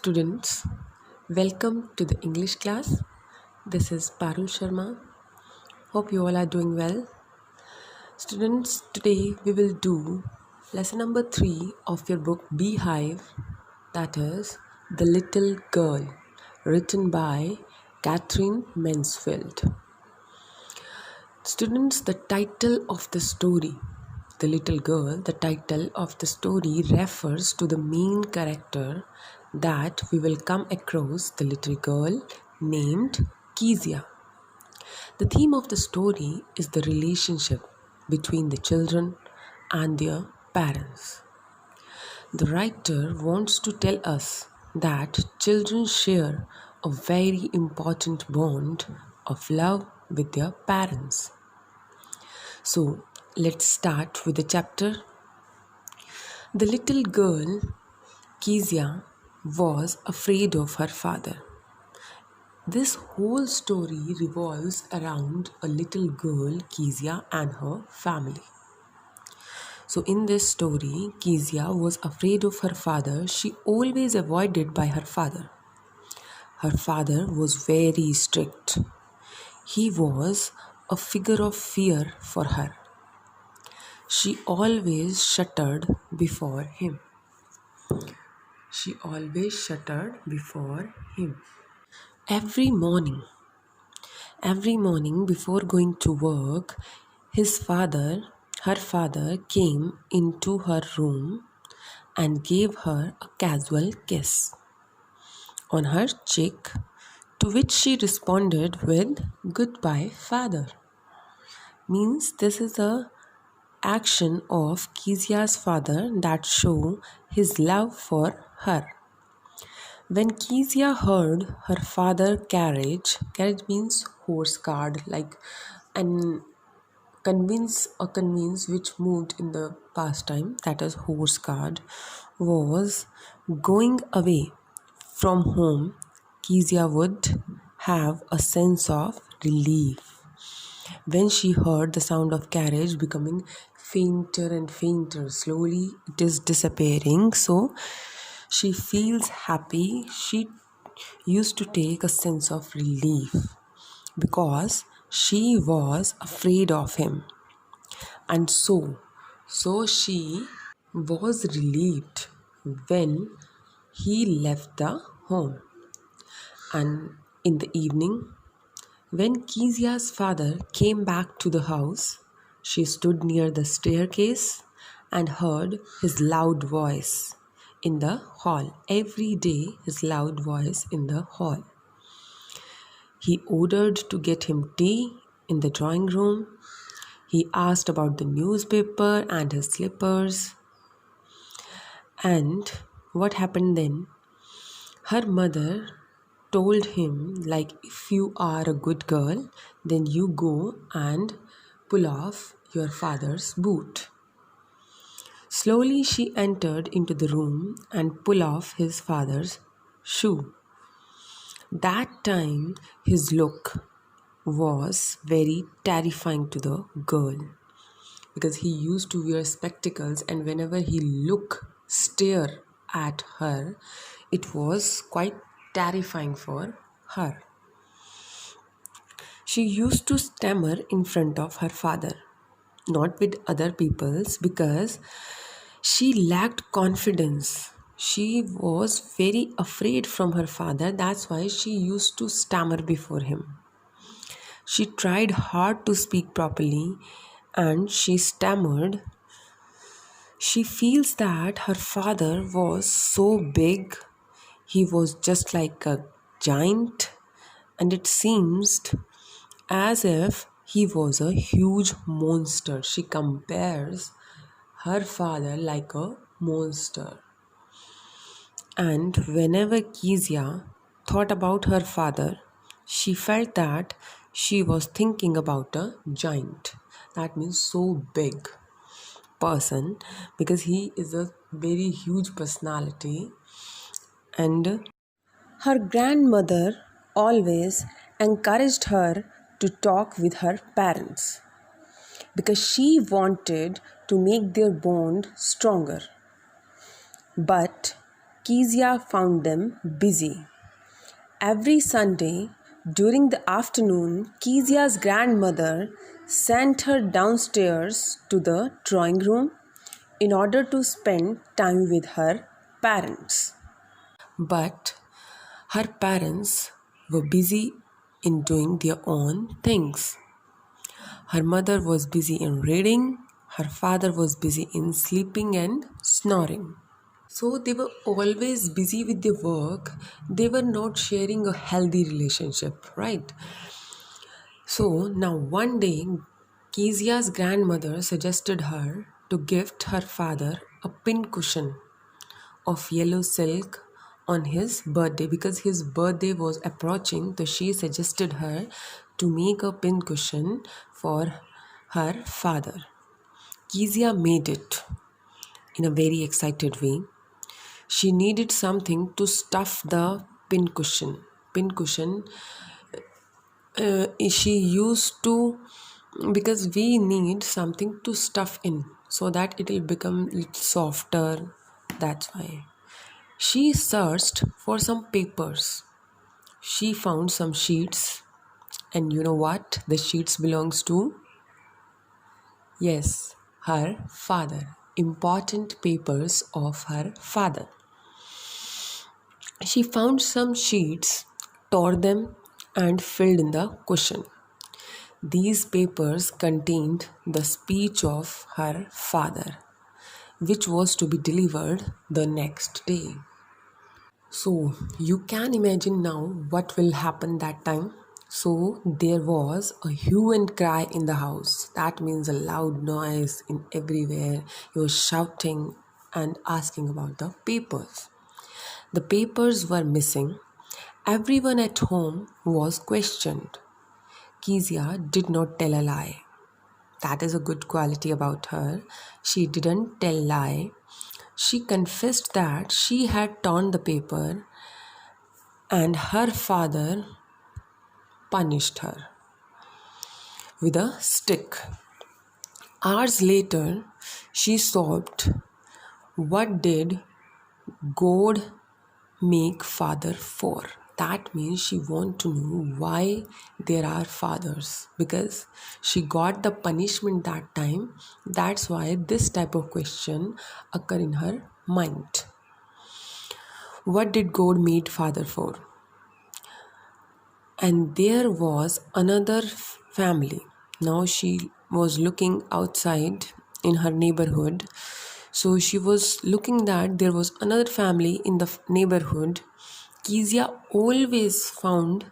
Students, welcome to the English class. This is Parul Sharma. Hope you all are doing well. Students, today we will do lesson number 3 of your book Beehive, that is The Little Girl, written by Catherine Mansfield. Students, the title of the story, The Little Girl, the title of the story refers to the main character that we will come across, the little girl named Kezia. The theme of the story is the relationship between the children and their parents. The writer wants to tell us that children share a very important bond of love with their parents. So, let's start with the chapter. The little girl, Kezia, was afraid of her father. This whole story revolves around a little girl, Kezia, and her family. So in this story, Kezia was afraid of her father. She always avoided by her father. Her father was very strict. He was a figure of fear for her. She always shuddered before him. Every morning before going to work, her father came into her room and gave her a casual kiss on her cheek, to which she responded with "Goodbye, father." Means this is a action of Kezia's father that show his love for her. When Kezia heard her father carriage means horse cart, like an conveyance which moved in the past time, that is horse cart, was going away from home, Kezia would have a sense of relief. When she heard the sound of carriage becoming fainter and fainter, slowly it is disappearing, so she feels happy. She used to take a sense of relief because she was afraid of him. And so she was relieved when he left the home. And in the evening, when Kezia's father came back to the house, she stood near the staircase and heard his loud voice in the hall. Every day, his loud voice in the hall. He ordered to get him tea in the drawing room. He asked about the newspaper and his slippers. And what happened then? Her mother told him, like, if you are a good girl, then you go and pull off your father's boot. Slowly she entered into the room and pulled off his father's shoe. That time his look was very terrifying to the girl, because he used to wear spectacles, and whenever he stare at her, it was quite terrifying for her. She used to stammer in front of her father, not with other people's, because she lacked confidence. She was very afraid from her father. That's why she used to stammer before him. She tried hard to speak properly and she stammered. She feels that her father was so big. He was just like a giant, and it seems as if he was a huge monster. She compares her father like a monster. And whenever Kezia thought about her father, she felt that she was thinking about a giant. That means so big person, because he is a very huge personality. And her grandmother always encouraged her to talk with her parents because she wanted to make their bond stronger. But Kezia found them busy. Every Sunday, during the afternoon, Kezia's grandmother sent her downstairs to the drawing room in order to spend time with her parents. But her parents were busy in doing their own things. Her mother was busy in reading, her father was busy in sleeping and snoring. So they were always busy with their work. They were not sharing a healthy relationship, right? So now one day, Kezia's grandmother suggested her to gift her father a pin cushion of yellow silk on his birthday because his birthday was approaching. So she suggested her to make a pin cushion for her father. Kezia made it in a very excited way. She needed something to stuff the pin cushion. Pin cushion she used to, because we need something to stuff in so that it will become little softer. That's why she searched for some papers. She found some sheets, and you know what the sheets belongs to? Yes, her father. Important papers of her father. She found some sheets, tore them, and filled in the cushion. These papers contained the speech of her father, which was to be delivered the next day. So you can imagine now what will happen that time. So there was a hue and cry in the house. That means a loud noise in everywhere. He was shouting and asking about the papers. The papers were missing. Everyone at home was questioned. Kezia did not tell a lie. That is a good quality about her. She didn't tell lie. She confessed that she had torn the paper and her father punished her with a stick. Hours later, she sobbed, "What did God make father for?" That means she wants to know why there are fathers, because she got the punishment that time. That's why this type of question occur in her mind. What did God made father for? And there was another family. Now she was looking outside in her neighborhood. So she was looking that there was another family in the neighborhood. Kezia always found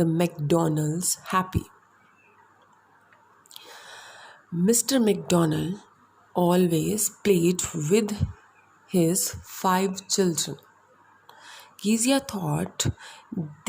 the McDonald's happy. Mr. McDonald always played with his 5 children. Kezia thought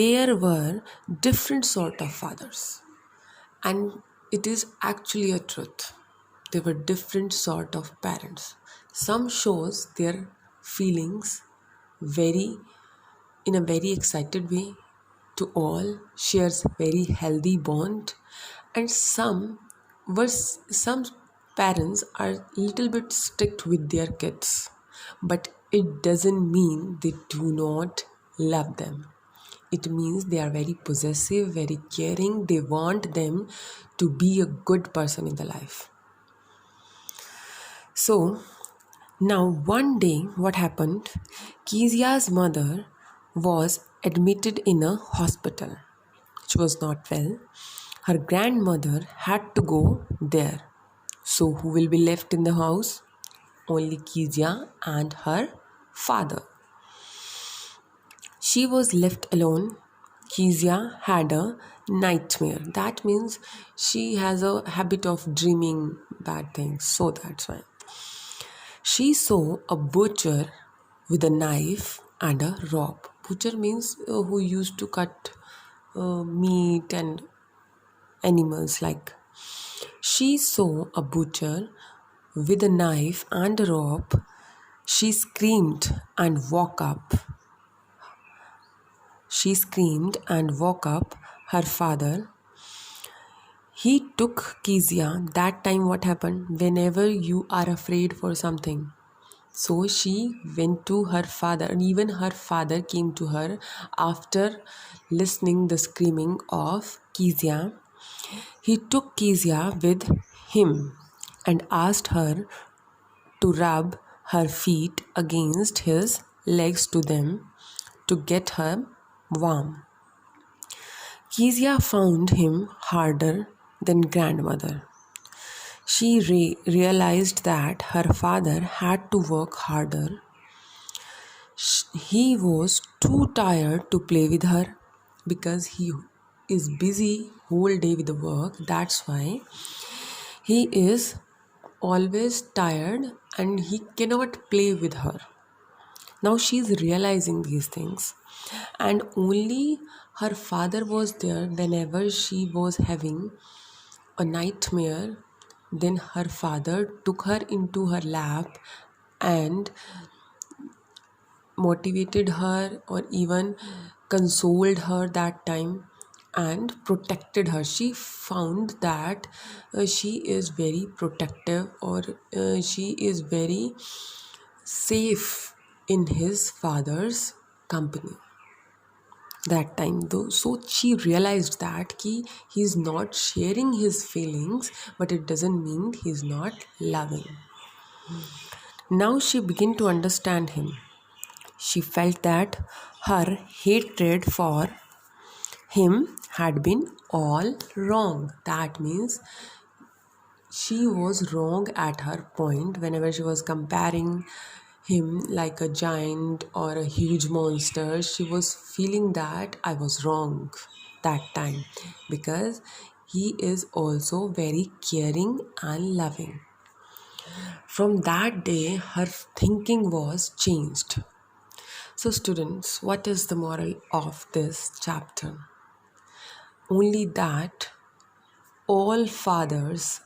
there were different sort of fathers, and it is actually a truth. There were different sort of parents. Some shows their feelings very in a very excited way to all, shares very healthy bond, and some parents are little bit strict with their kids, but it doesn't mean they do not love them. It means they are very possessive, very caring. They want them to be a good person in the life. So now one day what happened? Kezia's mother was admitted in a hospital. She was not well. Her grandmother had to go there. So who will be left in the house? Only Kezia and her father. She was left alone. Kezia had a nightmare. That means she has a habit of dreaming bad things. So that's why. She saw a butcher with a knife and a rope. Butcher means who used to cut meat and animals like. She saw a butcher with a knife and a rope. She screamed and woke up. She screamed and woke up her father. He took Kezia. That time what happened? Whenever you are afraid for something, So she went to her father, and even her father came to her after listening the screaming of Kezia. He took Kezia with him and asked her to rub her feet against his legs to them to get her warm. Kezia found him harder than grandmother. She realized that her father had to work harder. He was too tired to play with her because he is busy whole day with the work. That's why he is always tired and he cannot play with her. Now she's realizing these things, and only her father was there whenever she was having a nightmare. Then her father took her into her lap and motivated her or even consoled her that time and protected her. She found that she is very protective, or she is very safe in his father's company that time though. So she realized that he's not sharing his feelings, but it doesn't mean he's not loving. Now she began to understand him. She felt that her hatred for him had been all wrong. That means she was wrong at her point whenever she was comparing him like a giant or a huge monster. She was feeling that I was wrong that time, because he is also very caring and loving. From that day, her thinking was changed. So, students, what is the moral of this chapter? Only that all fathers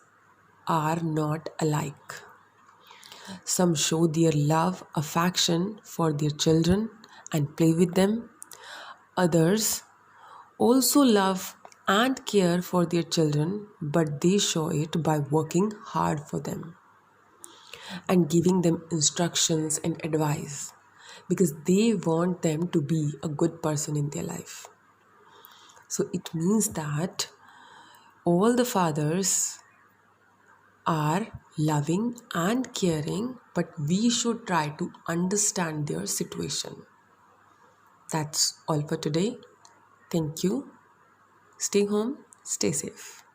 are not alike. Some show their love, affection for their children and play with them. Others also love and care for their children, but they show it by working hard for them and giving them instructions and advice because they want them to be a good person in their life. So it means that all the fathers are loving and caring, but we should try to understand their situation. That's all for today. Thank you. Stay home, stay safe.